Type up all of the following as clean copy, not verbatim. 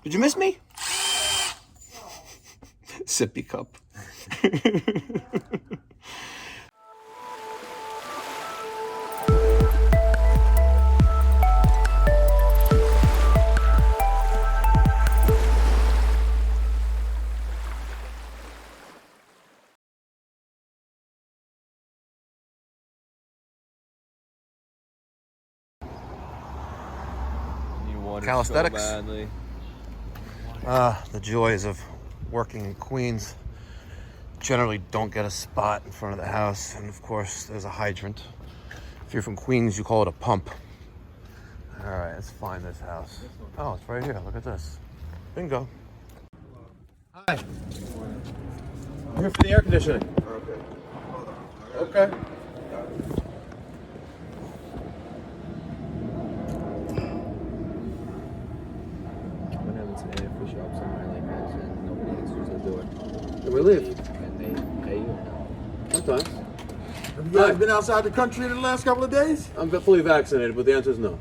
Did you miss me? Sippy cup. Calisthenics. So badly. The joys of working in Queens. Generally don't get a spot in front of the house, and of course there's a hydrant. If you're from Queens, you call it a pump. All right, let's find this house. Oh, it's right here. Look at this. Bingo. Hi. I'm here for the air conditioning. Okay. Hold on. Okay. What happens today if we show up somewhere like this and nobody answers the door? Then we leave. And they pay you? Sometimes. Have you guys been outside the country in the last couple of days? I'm fully vaccinated, but the answer is no.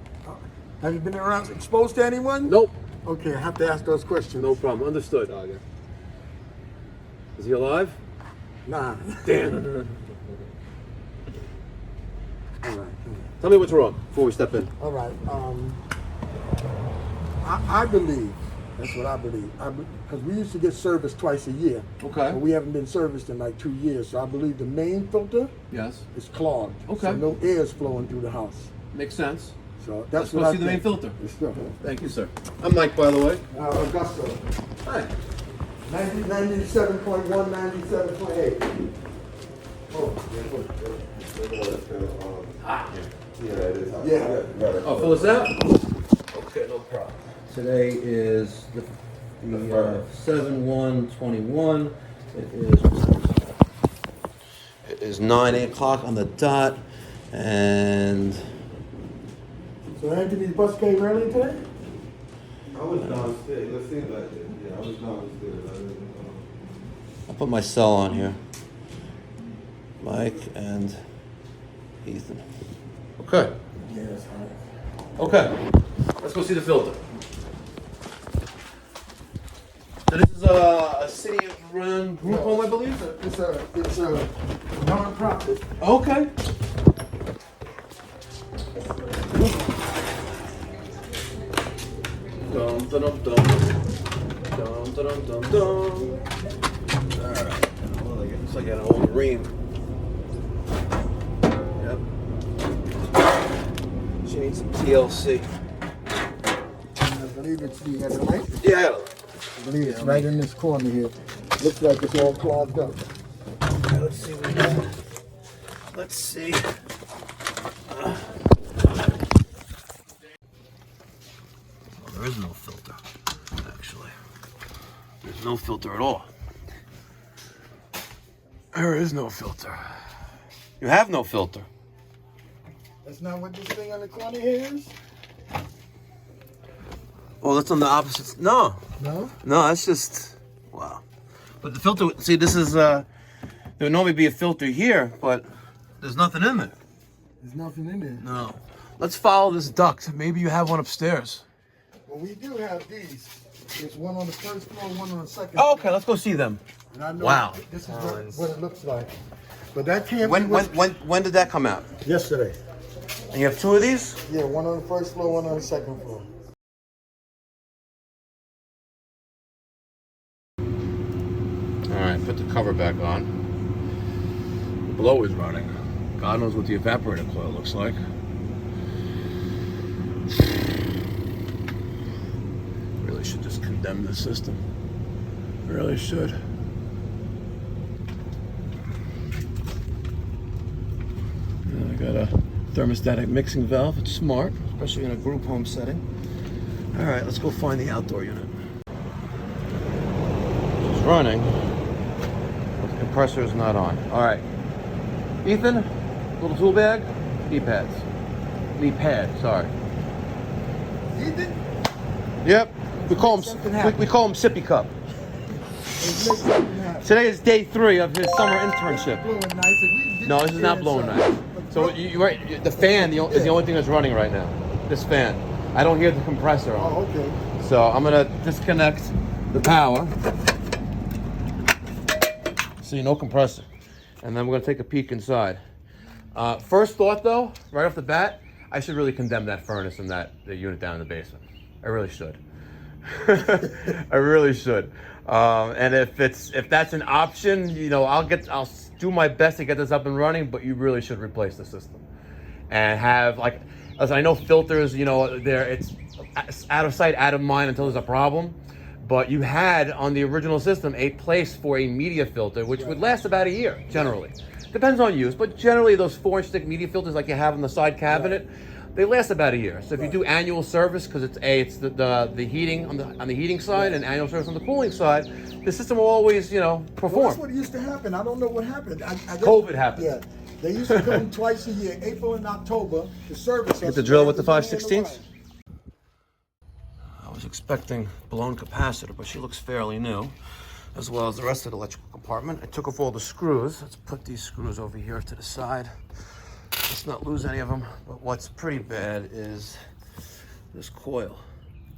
Have you been around exposed to anyone? Nope. Okay, I have to ask those questions. No problem. Understood. Is he alive? Nah. Damn. All right. Tell me what's wrong before we step in. All right. I believe, that's what I believe. Because we used to get serviced twice a year. Okay. But we haven't been serviced in like 2 years. So I believe the main filter Yes. is clogged. Okay. So no air is flowing through the house. Makes sense. So that's Let's what go I see the main think. filter. Let's go. Thank you, sir. I'm Mike, by the way. Augusta. Hi. 97.1, 97.8. Yeah. Oh, fill this out? Okay, no problem. Today is the 7/1/21. It is 9, 8 o'clock on the dot, and So Anthony's bus came early today? I was downstairs. Let's see about it. Yeah, I was downstairs. I'll put my cell on here. Mike and Ethan. Okay. Yes. Okay. Let's go see the filter. So this is a city-run group home, I believe. It's a non-profit. Okay. Dum dum dum dum dum dum dum. All right. Well, it looks like I got an old Rheem. Yep. She needs some TLC. I believe it's the light. Yeah, I got it. I believe it's right in this corner here. Looks like it's all clogged up. Okay, let's see what we got. Let's see. There is no filter, actually. There's no filter at all. There is no filter. You have no filter. That's not what this thing on the corner here is? Well, that's on the opposite. No. No? No, that's just, wow. But the filter, see, this is, there would normally be a filter here, but there's nothing in there. There's nothing in there. No. Let's follow this duct. Maybe you have one upstairs. Well, we do have these. There's one on the first floor, one on the second Oh, okay, floor. let's go see them. And I know Wow. this is what it looks like. But that can't When be what- when did that come out? Yesterday. And you have two of these? Yeah, one on the first floor, one on the second floor. All right, put the cover back on. The blower's running. God knows what the evaporator coil looks like. Really should just condemn the system. Really should. And I got a thermostatic mixing valve. It's smart, especially in a group home setting. All right, let's go find the outdoor unit. It's running, but the compressor is not on. All right, Ethan, little tool bag, knee pads, knee pad. Sorry. Ethan? Yep, we call him we call him Sippy Cup. Today is day 3 of his summer internship. No, this is not blowing nice. So you're right. The fan is the only thing that's running right now. This fan. I don't hear the compressor on. Oh, okay. So I'm gonna disconnect the power. See, no compressor. And then we're gonna take a peek inside. First thought though, right off the bat, I should really condemn that furnace and the unit down in the basement. I really should. I really should. And if that's an option, you know, I'll do my best to get this up and running, but you really should replace the system. And have, like, as I know filters, you know, it's out of sight, out of mind until there's a problem. But you had on the original system a place for a media filter, which would last about a year, generally. Depends on use, but generally those 4-inch thick media filters like you have on the side cabinet, they last about a year. So if you do annual service, because it's the heating on the heating side and annual service on the cooling side, the system will always, you know, perform. Well, that's what used to happen. I don't know what happened. I guess, COVID happened. Yeah, they used to come twice a year, April and October, to service us. Get the drill with the 5/16? I was expecting blown capacitor, but she looks fairly new, as well as the rest of the electrical compartment. I took off all the screws. Let's put these screws over here to the side. Let's not lose any of them. But what's pretty bad is this coil.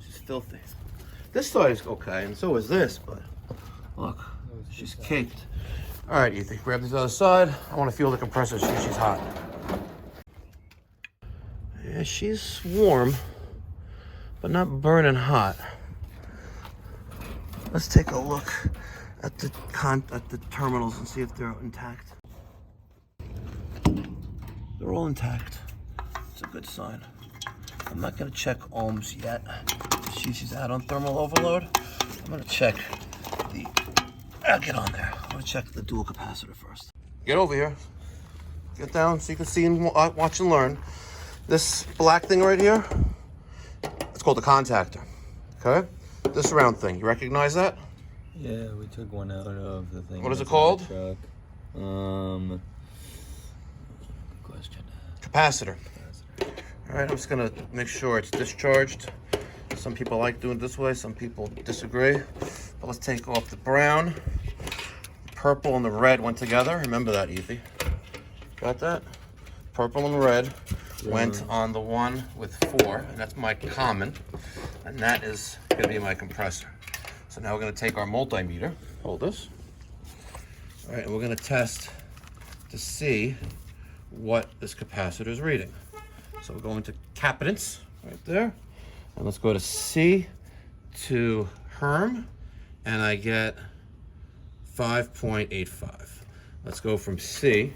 She's filthy. This side is okay, and so is this, but look, she's caked. All right, Ethan, grab this other side. I want to feel the compressor. She's hot. Yeah, she's warm, but not burning hot. Let's take a look at the terminals and see if they're intact. They're all intact. It's a good sign. I'm not gonna check ohms yet. She's out on thermal overload. I'm gonna check I'll get on there. I'm gonna check the dual capacitor first. Get over here. Get down so you can see and watch and learn. This black thing right here, it's called a contactor, okay? This round thing, you recognize that? Yeah, we took one out of the thing. What is it called? Truck. Good question. Capacitor. All right, I'm just gonna make sure it's discharged. Some people like doing it this way, some people disagree. But let's take off the brown. The purple and the red went together. Remember that, Evie. Got that? Purple and red went on the one with 4, and that's my common. And that is gonna be my compressor. So now we're gonna take our multimeter. Hold this. All right, and we're gonna test to see what this capacitor is reading. So we're going to capacitance right there, and let's go to C to Herm, and I get 5.85. Let's go from C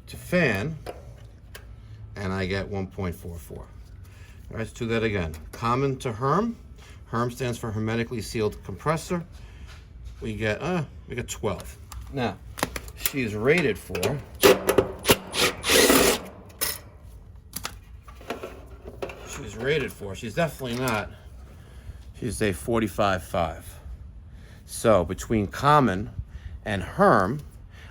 to fan, and I get 1.44. All right, let's do that again. Common to Herm. Herm stands for hermetically sealed compressor. We get 12. Now, she's rated for she's definitely not, she's a 45.5. So between common and Herm,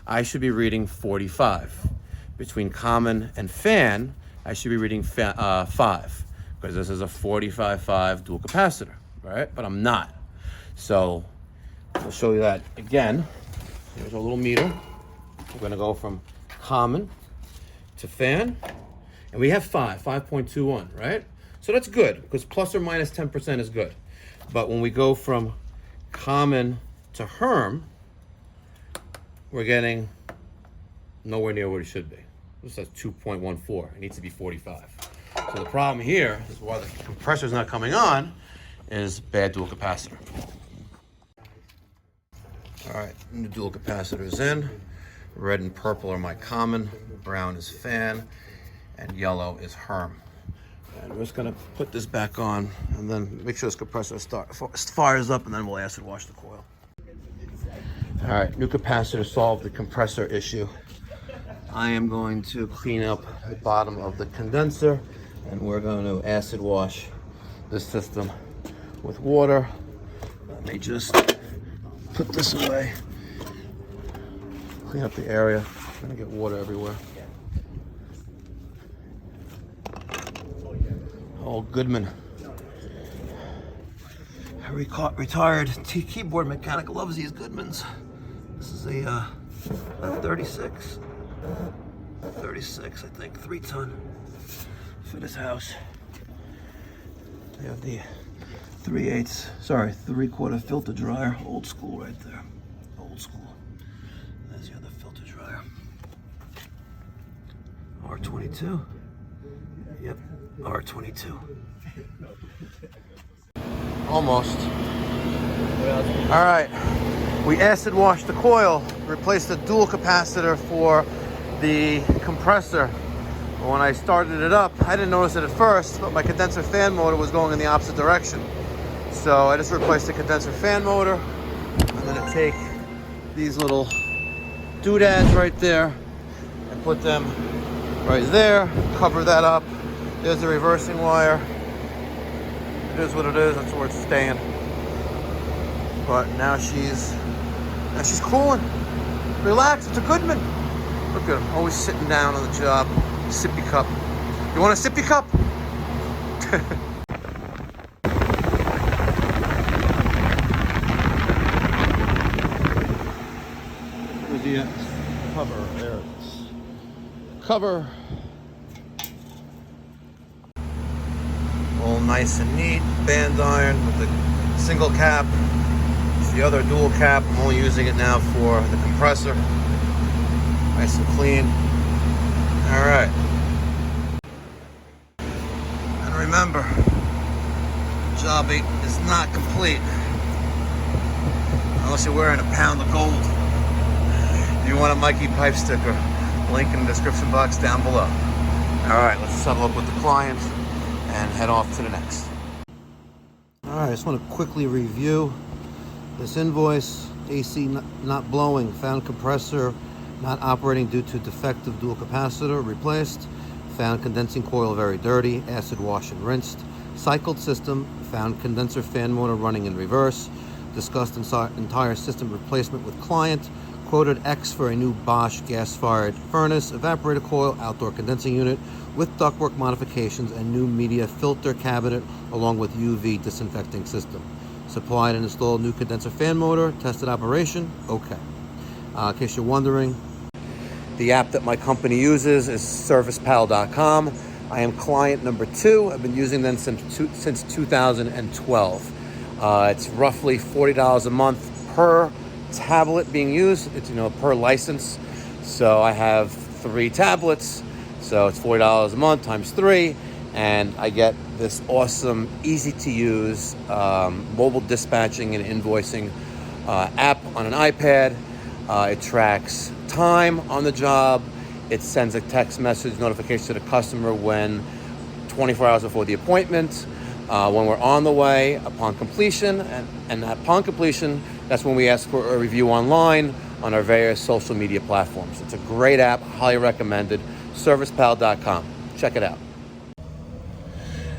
I should be reading 45. Between common and fan, I should be reading 5, because this is a 45.5 dual capacitor, right? But I'm not. So I'll show you that again. Here's our little meter. We're gonna go from common to fan, and we have 5.21, right? So that's good, because plus or minus 10% is good. But when we go from common to Herm, we're getting nowhere near what it should be. This says 2.14. It needs to be 45. So the problem here is why the compressor's not coming on is bad dual capacitor. All right, new dual capacitor is in. Red and purple are my common, brown is fan, and yellow is Herm. And we're just gonna put this back on and then make sure this compressor fires up, and then we'll acid wash the coil. All right, new capacitor solved the compressor issue. I am going to clean up the bottom of the condenser, and we're going to acid wash this system with water. Let me just put this away. Clean up the area. I'm gonna get water everywhere. Oh, Goodman. A retired keyboard mechanic loves these Goodmans. This is a 36, I think, 3-ton for this house. They have the 3/4 filter dryer. Old school right there. Old school. There's the other filter dryer. R22. Yep, R22. Almost. All right, we acid washed the coil, replaced the dual capacitor for the compressor. When I started it up, I didn't notice it at first, but my condenser fan motor was going in the opposite direction. So I just replaced the condenser fan motor. I'm gonna take these little doodads right there and put them right there, cover that up. There's the reversing wire. It is what it is, that's where it's staying. But now she's cooling. Relax, it's a Goodman. Look at him, always sitting down on the job. Sippy cup. You want a sippy cup? Where's the cover? There it is. Cover. All nice and neat. Band iron with the single cap. It's the other dual cap. I'm only using it now for the compressor. Nice and clean. All right. And remember, job is not complete unless you're wearing a pound of gold. If you want a Mikey Pipe sticker, link in the description box down below. All right, let's settle up with the client and head off to the next. All right, I just want to quickly review this invoice. AC not blowing, found compressor not operating due to defective dual capacitor, replaced. Found condensing coil very dirty, acid wash and rinsed. Cycled system, found condenser fan motor running in reverse. Discussed entire system replacement with client. Quoted X for a new Bosch gas-fired furnace, evaporator coil, outdoor condensing unit with ductwork modifications and new media filter cabinet along with UV disinfecting system. Supplied and installed new condenser fan motor, tested operation, okay. In case you're wondering, the app that my company uses is servicepal.com. I am client number 2. I've been using them since 2012. It's roughly $40 a month per tablet being used. It's per license. So I have 3 tablets. So it's $40 a month times 3, and I get this awesome, easy to use mobile dispatching and invoicing app on an iPad. It tracks time on the job. It sends a text message notification to the customer when 24 hours before the appointment, when we're on the way, upon completion, and upon completion, that's when we ask for a review online on our various social media platforms. It's a great app, highly recommended. Servicepal.com. Check it out.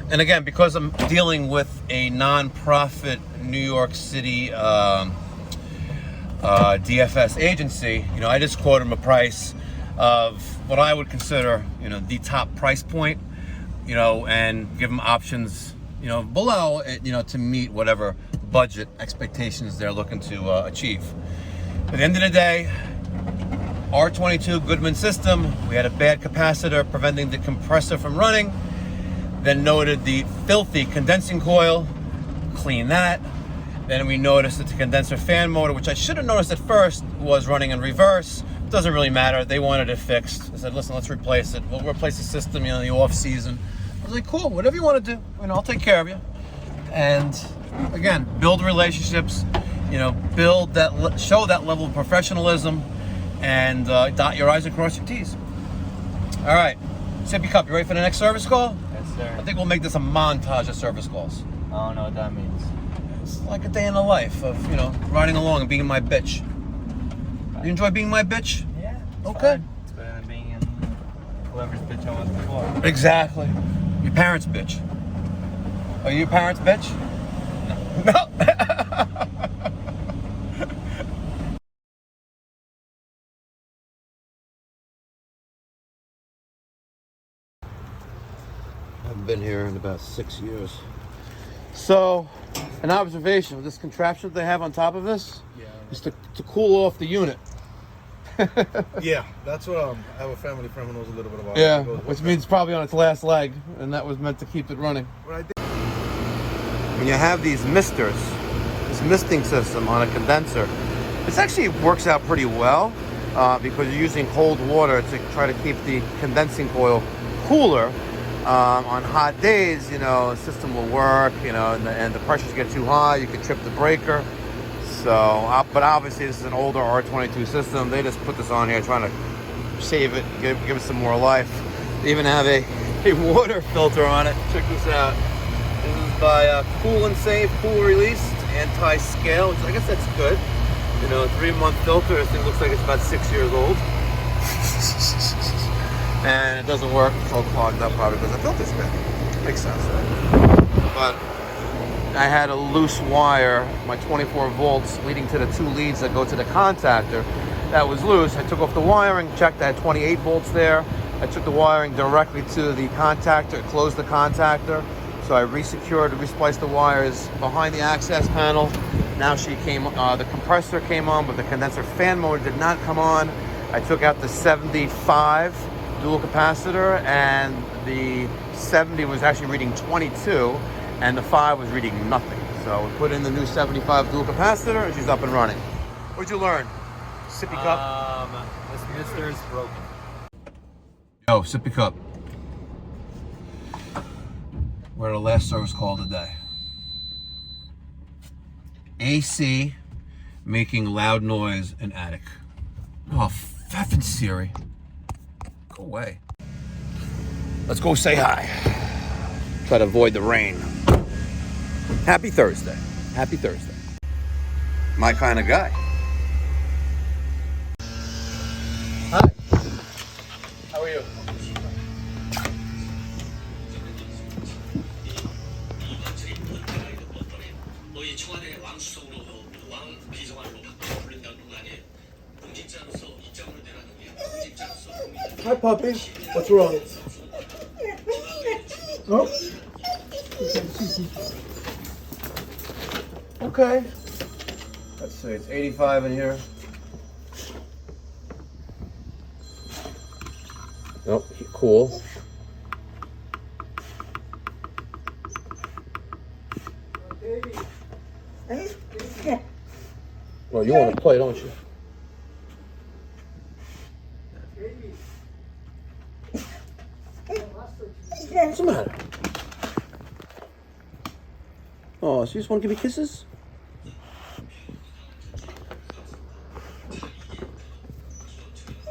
And again, because I'm dealing with a non-profit New York City DFS agency, I just quoted them a price of what I would consider, the top price point, and give them options, below, to meet whatever budget expectations they're looking to achieve. At the end of the day, R22 Goodman system, we had a bad capacitor preventing the compressor from running, then noted the filthy condensing coil, clean that. Then we noticed that the condenser fan motor, which I should have noticed at first, was running in reverse. Doesn't really matter. They wanted it fixed. I said, listen, let's replace it. We'll replace the system, in the off season. I was like, cool, whatever you want to do. I'll take care of you. And again, build relationships, build that, show that level of professionalism, and dot your I's and cross your T's. All right, Sippy Cup, you ready for the next service call? Yes, sir. I think we'll make this a montage of service calls. I don't know what that means. It's like a day in the life of, riding along and being my bitch. You enjoy being my bitch? Yeah. Okay. Fine. It's better than being in whoever's bitch I was before. Exactly. Your parents' bitch. Are you your parents' bitch? No. I haven't been here in about 6 years. So, an observation with this contraption that they have on top of this is to cool off the unit. Yeah, that's what I have a family friend who knows a little bit about. Which means it's probably on its last leg, and that was meant to keep it running. when you have these misters, this misting system on a condenser, this actually works out pretty well because you're using cold water to try to keep the condensing coil cooler. On hot days, you know, the system will work, you know, and the pressures get too high, you can trip the breaker. So, but obviously this is an older R22 system. They just put this on here trying to save it, give it some more life. They even have a water filter on it. Check this out. This is by Cool and Safe, Cool Released, Anti-Scale, which I guess that's good. You know, 3-month filter. This thing looks like it's about 6 years old. And it doesn't work. It's all clogged up probably because the filter's bad. Makes sense, right? But I had a loose wire, my 24 volts leading to the 2 leads that go to the contactor. That was loose. I took off the wiring, checked, I had 28 volts there. I took the wiring directly to the contactor, closed the contactor. So I resecured, respliced the wires behind the access panel. Now the compressor came on, but the condenser fan motor did not come on. I took out the 75 dual capacitor, and the 70 was actually reading 22, and the 5 was reading nothing. So we put in the new 75 dual capacitor, and she's up and running. What'd you learn? Sippy cup? This mister is broken. Yo, sippy cup. We're at our last service call of the day. AC making loud noise in attic. Oh, effing Siri. Go away. Let's go say hi. Try to avoid the rain. Happy Thursday. Happy Thursday. My kind of guy. Hi. How are you? Hi, puppy. What's wrong? Oh. Okay. Let's see, it's 85 in here. Nope, cool. Well, you want to play, don't you? What's the matter? Oh, so you just want to give me kisses?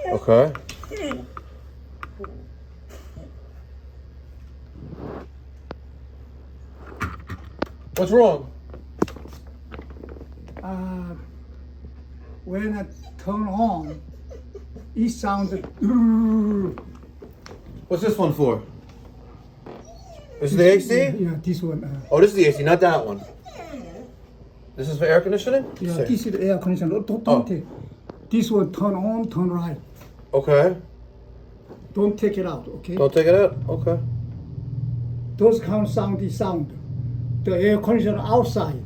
Okay. What's wrong? When I turn on, it sounds. What's this one for? This is the AC? Yeah, this one. Oh, this is the AC, not that one. This is for air conditioning? Yeah, See. this is air conditioner. Don't Oh. take. This one turn on, turn right. Okay. Don't take it out, okay? Don't take it out? Okay. Those kind of sound is sound. The air conditioner outside.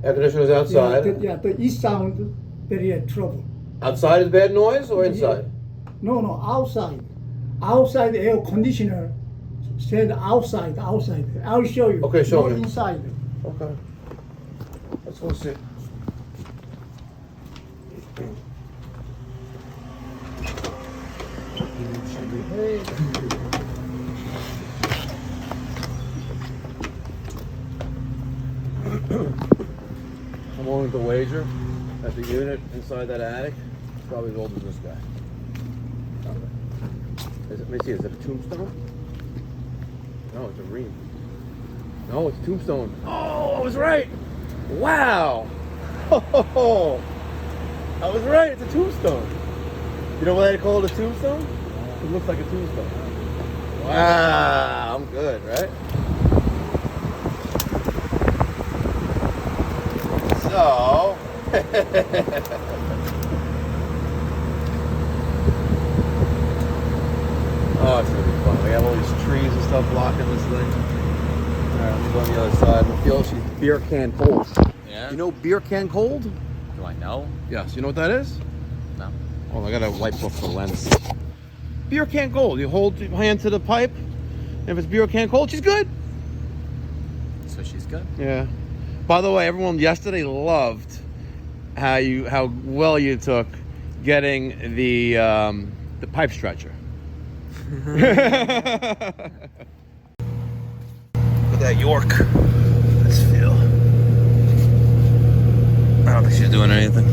Air conditioner's outside. The east sound very trouble. Outside is bad noise or inside? No, outside. Outside air conditioner said outside. I'll show you. Okay, show Not me. inside. Okay. Let's go see. I'm willing to wager that the unit inside that attic is probably as old as this guy. Let me see, is it a Tombstone? No, it's a Rheem. No, it's Tombstone. Oh, I was right. Wow. Oh, I was right. It's a Tombstone. You know why they call it a Tombstone? It looks like a tombstone. Wow, I'm good, right? So, oh, it's gonna be fun. We have all these trees and stuff blocking this thing. All right, let me go on the other side. I feel she's beer can cold. Yeah? You know beer can cold? Do I know? Yes. You know what that is? No. Oh, I got a wipe off the lens. Beer can cold. You hold your hand to the pipe, and if it's beer can cold, she's good. so she's good. Yeah. By the way, everyone yesterday loved how well you took getting the pipe stretcher. Look at that York. Let's feel. I don't think she's doing anything.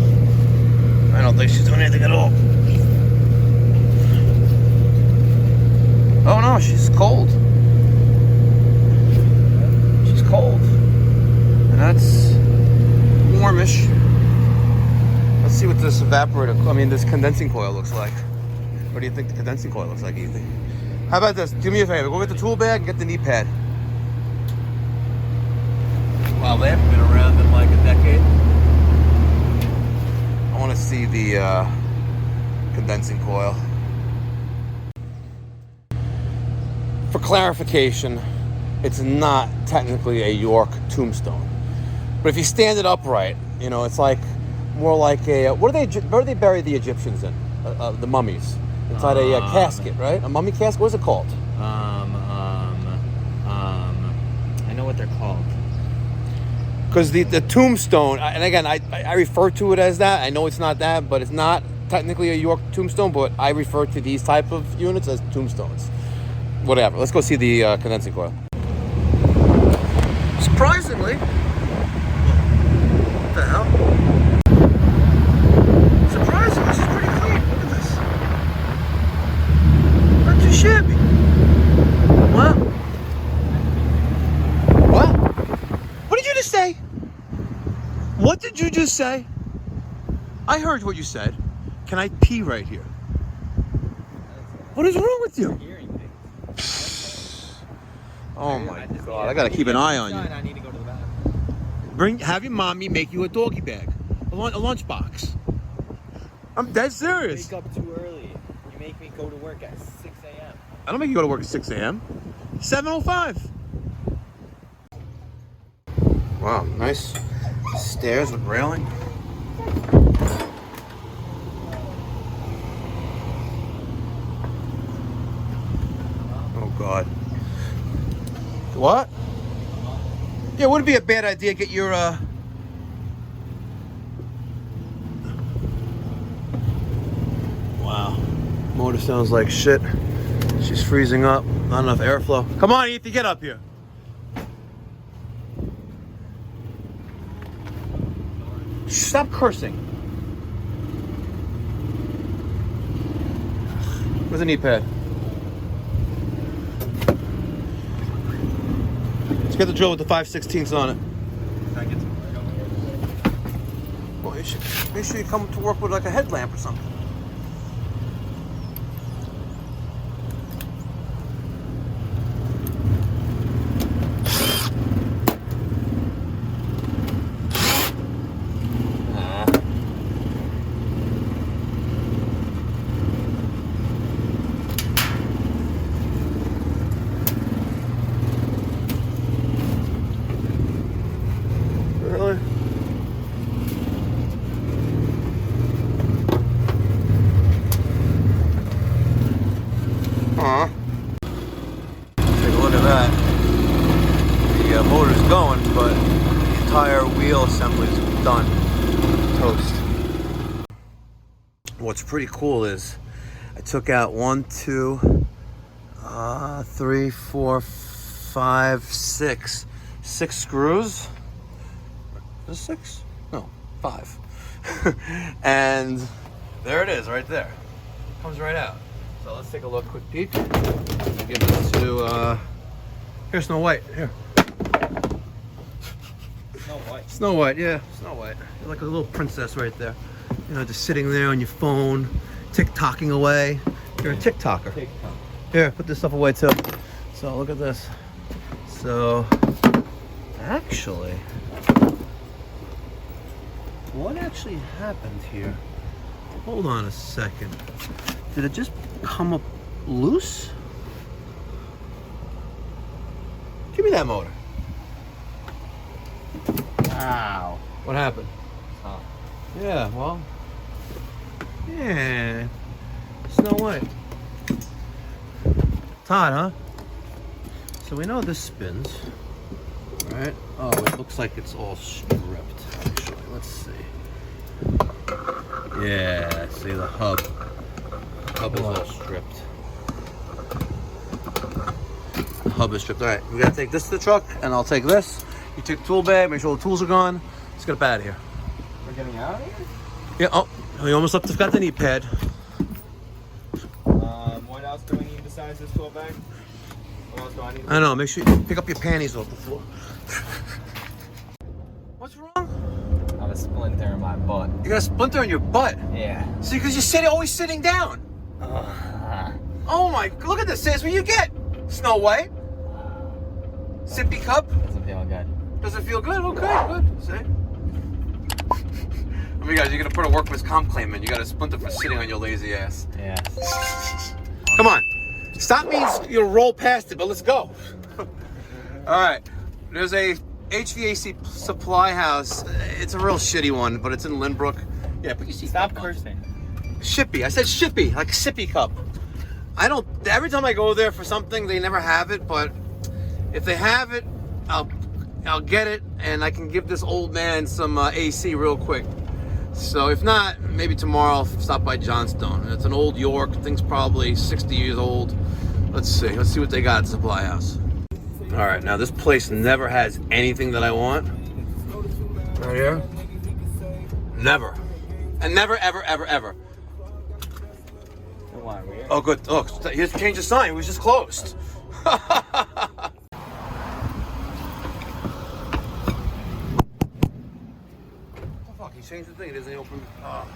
I don't think she's doing anything at all. Oh no, she's cold. She's cold. And that's warmish. Let's see what this this condensing coil looks like. What do you think the condensing coil looks like, Ethan? How about this? Do me a favor. Go get the tool bag and get the knee pad. Wow, they haven't been around in like a decade. I want to see the condensing coil. For clarification, it's not technically a York tombstone. But if you stand it upright, you know, it's like more like a where do they bury the Egyptians in? The mummies inside a casket, right? A mummy casket. What's it called? I know what they're called. Because the tombstone, and again, I refer to it as that. I know it's not that, but it's not technically a York tombstone. But I refer to these type of units as tombstones. Whatever. Let's go see the condensing coil. Surprisingly. What the hell? Surprisingly, this is pretty clean. Look at this. Not too shabby. Wow. What? What did you just say? What did you just say? I heard what you said. Can I pee right here? What is wrong with you? Oh my God! I gotta keep an eye on you. I need to go to the bathroom. Have your mommy make you a doggy bag, a lunch box. I'm dead serious. Wake up too early. You make me go to work at 6 a.m. I don't make you go to work at 6 a.m. 7:05. Wow, nice stairs with railing. Oh God. What? Yeah, would it be a bad idea to get your Wow. Motor sounds like shit. She's freezing up. Not enough airflow. Come on, Ethan, get up here. Stop cursing. Where's the knee pad? Let's get the drill with the 5/16 on it. Well, you should make sure you come to work with like a headlamp or something. Really? Take a look at that. The motor's going, but the entire wheel assembly is done. Toast. What's pretty cool is I took out 1, 2, 3, 4, 5, 6 screws. Is this 6? No, 5. And there it is, right there. Comes right out. So let's take a look, quick peek. Give this to here's Snow White. Here. Snow White. Snow White, yeah, Snow White. You're like a little princess right there. You know, just sitting there on your phone, tick-tocking away. You're a tick-tocker. TikTok. Here, put this stuff away too. So look at this. So actually, what actually happened here? Hold on a second. Did it just come up loose? Give me that motor. Wow. What happened? Oh. Yeah, well, yeah, Snow White. Todd, huh? So we know this spins, right. Oh, it looks like it's all stripped, actually. Let's see. Yeah, see the hub. The hub is all stripped. The hub is stripped. All right, we gotta take this to the truck, and I'll take this. You take the tool bag, make sure the tools are gone. Let's get up out of here. We're getting out of here? Yeah, oh, we almost got the knee pad. What else do we need besides this tool bag? What else do I need? I don't know, make sure you pick up your panties off the floor. What's wrong? I have a splinter in my butt. You got a splinter in your butt? Yeah. See, because you're always sitting down. Oh my, look at this. That's what you get. Snow White. Sippy cup. Doesn't feel good. Does it feel good? Okay, good. See? I mean, guys, you're going to put a workman's comp claim in. You got a splinter for sitting on your lazy ass. Yeah. Come on. Stop means you'll roll past it, but let's go. All right. There's a HVAC supply house. It's a real shitty one, but it's in Lynbrook. Yeah, but you see. Stop cursing. Shippy. I said shippy, like a sippy cup. Every time I go there for something, they never have it, but if they have it, I'll get it, and I can give this old man some AC real quick. So if not, maybe tomorrow I'll stop by Johnstone. It's an old York. Thing's probably 60 years old. Let's see what they got at the supply house. All right, now this place never has anything that I want. Right here. Never. And never, ever, ever, ever. Why, weird? Oh, good. Look, he has to change the sign. It was just closed. Oh, fuck, he changed the thing. It isn't open. Oh.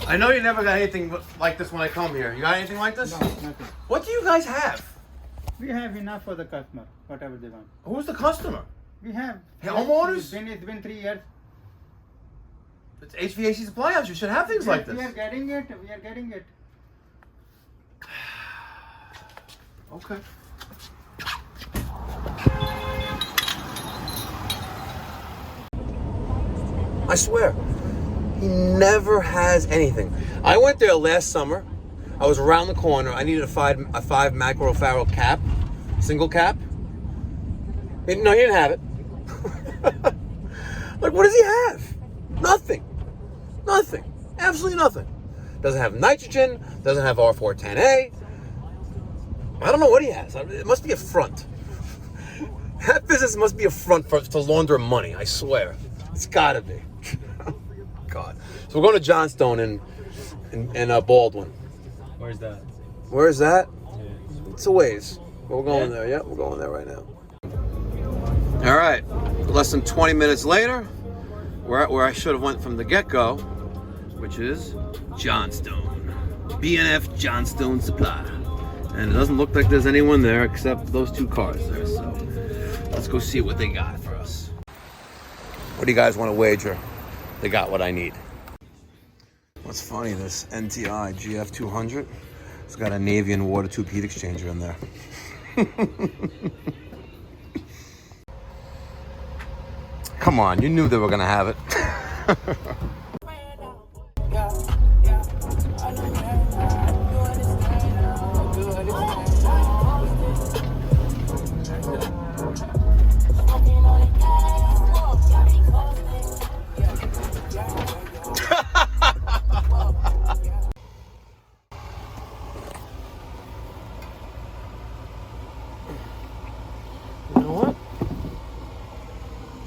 I know you never got anything like this when I come here. You got anything like this? No, nothing. What do you guys have? We have enough for the customer, whatever they want. Who's the customer? We have. Homeowners? It's been 3 years. It's HVAC supply house. You should have things like this. We are getting it. We are getting it. Okay. I swear, he never has anything. I went there last summer. I was around the corner. I needed a five macrofarrel cap, single cap. No, he didn't have it. Like, what does he have? Nothing. Nothing. Absolutely nothing. Doesn't have nitrogen. Doesn't have R410A. I don't know what he has. It must be a front. That business must be a front to launder money. I swear, it's gotta be. God. So we're going to Johnstone and Baldwin. Where's that? Where is that? Yeah. It's a ways. But we're going there. Yeah, we're going there right now. All right. Less than 20 minutes later, we're at where I should have went from the get-go, which is Johnstone. B&F Johnstone Supply. And it doesn't look like there's anyone there except those two cars there. So let's go see what they got for us. What do you guys want to wager? They got what I need. What's funny, this NTI GF200, it's got a Navy and water tube heat exchanger in there. Come on, you knew they were gonna have it. You know what?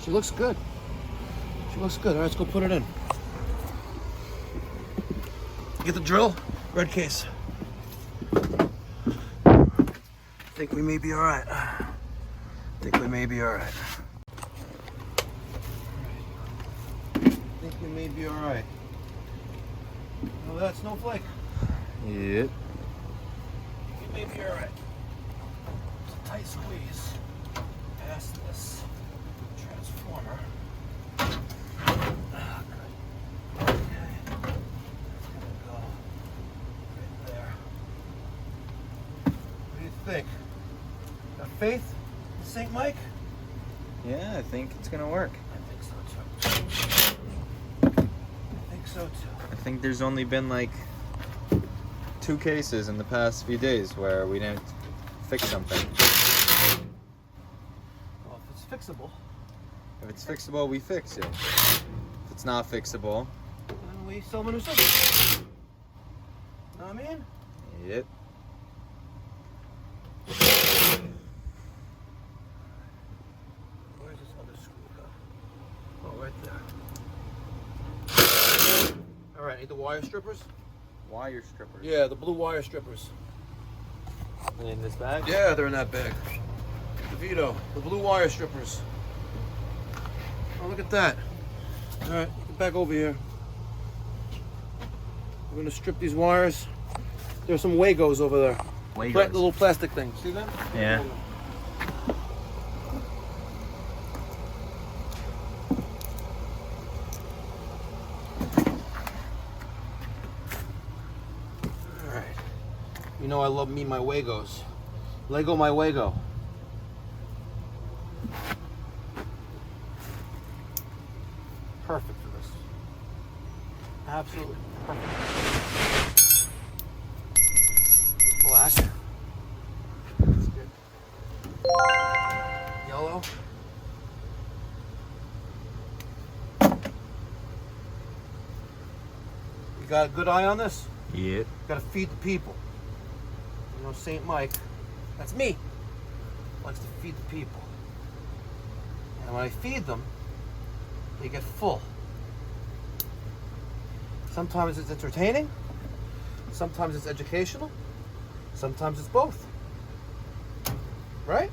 She looks good. She looks good. All right, let's go put it in. Get the drill. Red case. I think we may be all right. I think we may be all right. I think we may be all right. Oh, that's snowflake. Yep. We may be all right. It's a tight squeeze. Past this transformer. Ah, good. Okay. There we go. Right there. What do you think? Got faith in St. Mike? Yeah, I think it's gonna work. I think so too. I think so too. I think there's only been like 2 cases in the past few days where we didn't fix something. Well, if it's fixable, If it's fixable, we fix it. If it's not fixable, then we sell them a new system. Know what I mean? yep. Where's this other screw go? Oh, right there. All right, need the wire strippers? Wire strippers. Yeah, the blue wire strippers. In this bag? Yeah, they're in that bag. DeVito, the blue wire strippers. Oh, look at that. All right, get back over here. We're gonna strip these wires. There's some Wagos over there. Wagos. The little plastic thing. See that? Yeah. All right. You know I love me my Wagos. Lego my Wago. Perfect for this. Absolutely perfect. Black. That's good. Yellow. You got a good eye on this? Yep. Gotta feed the people. You know, St. Mike, that's me, likes to feed the people. And when I feed them, they get full. Sometimes it's entertaining, sometimes it's educational, sometimes it's both. Right?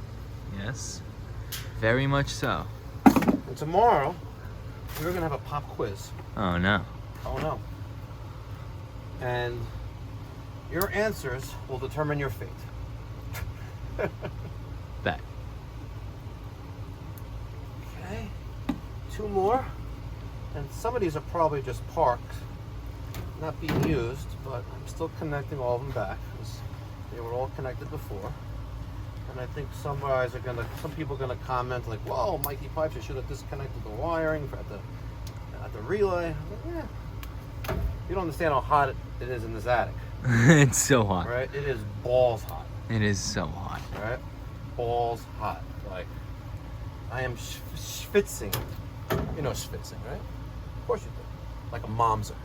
Yes. Very much so. And tomorrow, we're gonna have a pop quiz. Oh no. Oh no. And your answers will determine your fate. Bet. Okay. 2 more. And some of these are probably just parked, not being used, but I'm still connecting all of them back because they were all connected before. And I think some people are gonna comment like, "Whoa, Mikey Pipes, you should have disconnected the wiring at the relay." I'm like, yeah. You don't understand how hot it is in this attic, It's so hot. right? It is balls hot, It is so hot. right? Balls hot. Like, I am schwitzing. You know schwitzing, right? Of course you do. Like a momser.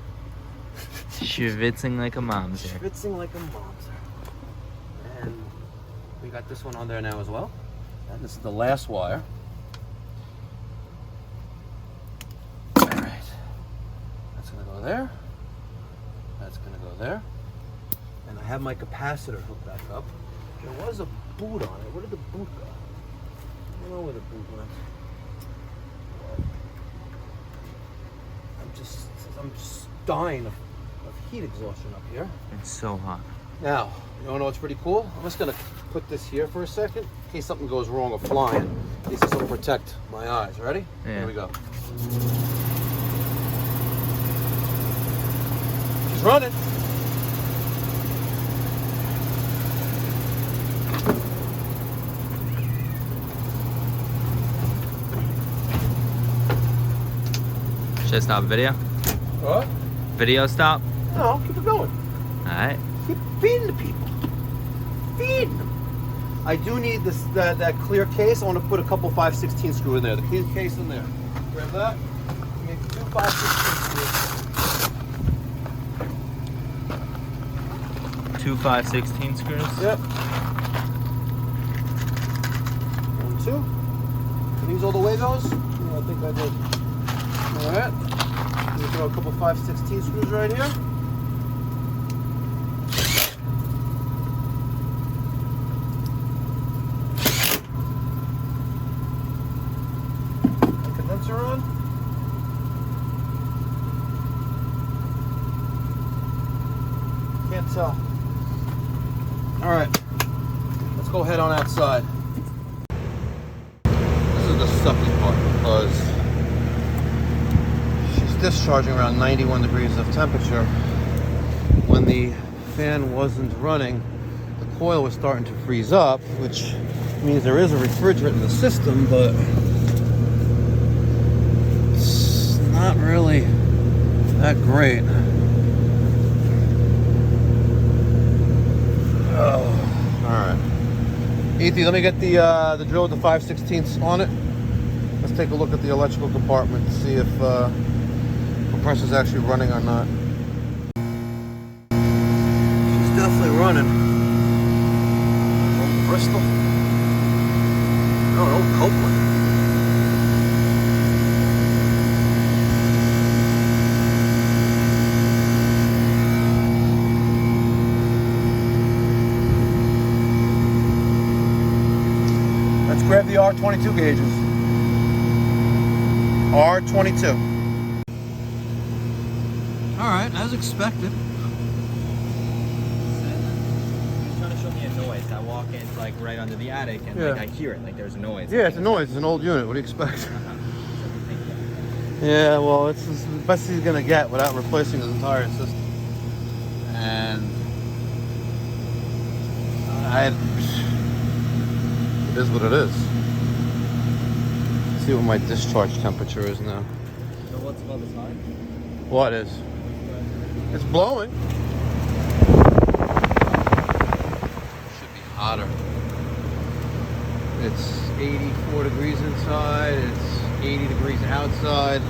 Schwitzing like a momser. Schwitzing like a momser. And we got this one on there now as well. And this is the last wire. All right. That's gonna go there. That's gonna go there. And I have my capacitor hooked back up. There was a boot on it. Where did the boot go? I don't know where the boot went. I'm just dying of heat exhaustion up here. It's so hot. Now, you wanna know what's pretty cool? I'm just gonna put this here for a second in case something goes wrong or flying. At least this will protect my eyes. Ready? Yeah. Here we go. She's running. Should I stop video? What? Video stop? No, keep it going. Alright. Keep feeding the people. Feeding them. I do need this that clear case. I want to put a couple 5/16 screw in there. The clear case in there. Grab that. Make 2 5/16 screws. 2 5/16 screws? Yep. 1, 2. Are these all the way goes? Yeah, I think I did. All right. Let me throw a couple 5/16 screws right here. Condenser on. Can't tell. All right, let's go head on outside. This is the sucky part because she's discharging around 91 degrees of temperature. When the fan wasn't running, the coil was starting to freeze up, which means there is a refrigerant in the system, but it's not really that great. Ethan, let me get the drill with the 5/16 on it. Let's take a look at the electrical compartment to see if compressor's actually running or not. She's definitely running. Old Bristol. No, old Copeland. Let's grab the R22 gauges. R22. All right, as expected. He's trying to show me a noise. I walk in like right under the attic and like I hear it. Like there's a noise. Yeah, it's a noise. It's an old unit. What do you expect? Yeah, well, it's the best he's gonna get without replacing his entire system. And it is what it is. Let's see what my discharge temperature is now. So what's about the time? What is? It's blowing. Should be hotter. It's 84 degrees inside. It's 80 degrees outside.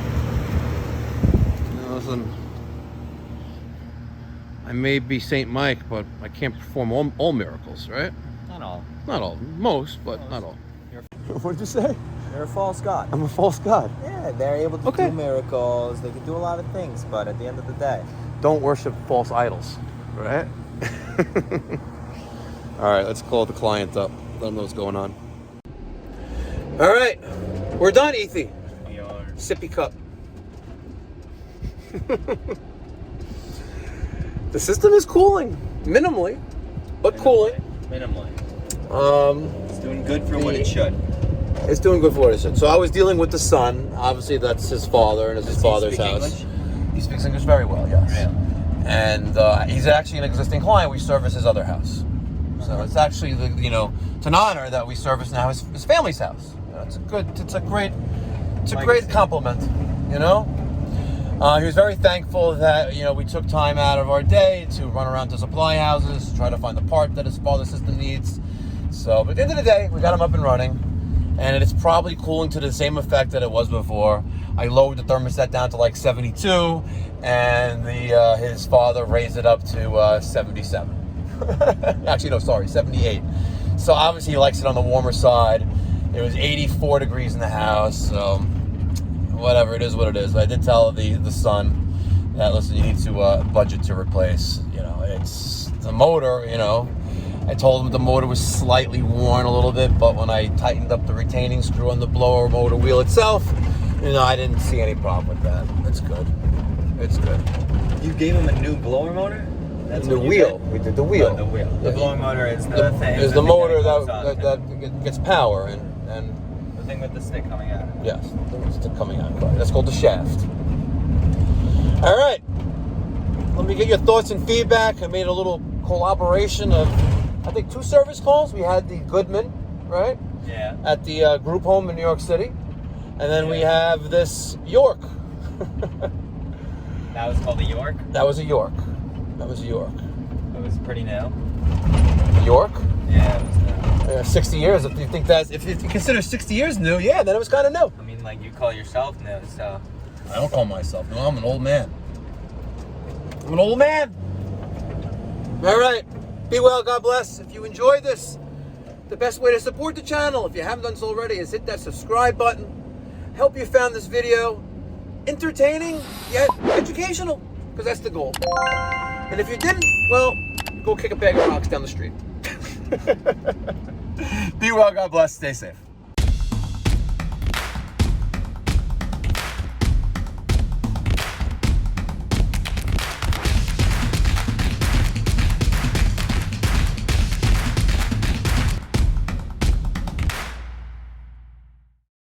Now, listen, I may be Saint Mike, but I can't perform all miracles, right? Not all. Not all. Most, but not all. What did you say? They're a false god. I'm a false god. Yeah, they're able to Okay. do miracles. They can do a lot of things, but at the end of the day, Don't worship false idols, right? All right, let's call the client up. Let them know what's going on. All right, we're done, Ethy. we are. Sippy cup. The system is cooling, minimally, but cooling. Minimally. Um, It's doing good for what it should. It's doing good for what it should. So I was dealing with the son. Obviously, that's his father, and it's his father's speak house. English? He speaks English very well, yes. Really? And he's actually an existing client. We service his other house. So it's actually, it's an honor that we service now his family's house. It's a great compliment, He was very thankful that, we took time out of our day to run around to supply houses, try to find the part that his father's system needs. So, but at the end of the day, we got him up and running. And it's probably cooling to the same effect that it was before. I lowered the thermostat down to like 72, and his father raised it up to 77. Actually, no, sorry, 78. So obviously he likes it on the warmer side. It was 84 degrees in the house, so whatever, it is what it is. But I did tell the son that, listen, you need to budget to replace. It's the motor, I told him the motor was slightly worn a little bit, but when I tightened up the retaining screw on the blower motor wheel itself, I didn't see any problem with that. It's good. It's good. You gave him a new blower motor? That's The what you wheel. did? We did the wheel. Oh, the wheel. The blower motor is the thing. Is the motor that gets power and the thing with the stick coming out. yes, it's coming out. That's called the shaft. All right. Let me get your thoughts and feedback. I made a little collaboration of, I think, 2 service calls. We had the Goodman, right? Yeah. At the group home in New York City. And then we have this York. That was called the York. That was a York. That was a York. It was pretty new. York? Yeah, it was new. 60 years. If you think if you consider 60 years new, yeah, then it was kind of new. I mean, like, you call yourself new, so. I don't call myself new. I'm an old man. I'm an old man. All right. Be well. God bless. If you enjoyed this, the best way to support the channel, if you haven't done so already, is hit that subscribe button. Hope you found this video entertaining yet educational, because that's the goal. And if you didn't, well, go kick a bag of rocks down the street. Be well. God bless. Stay safe.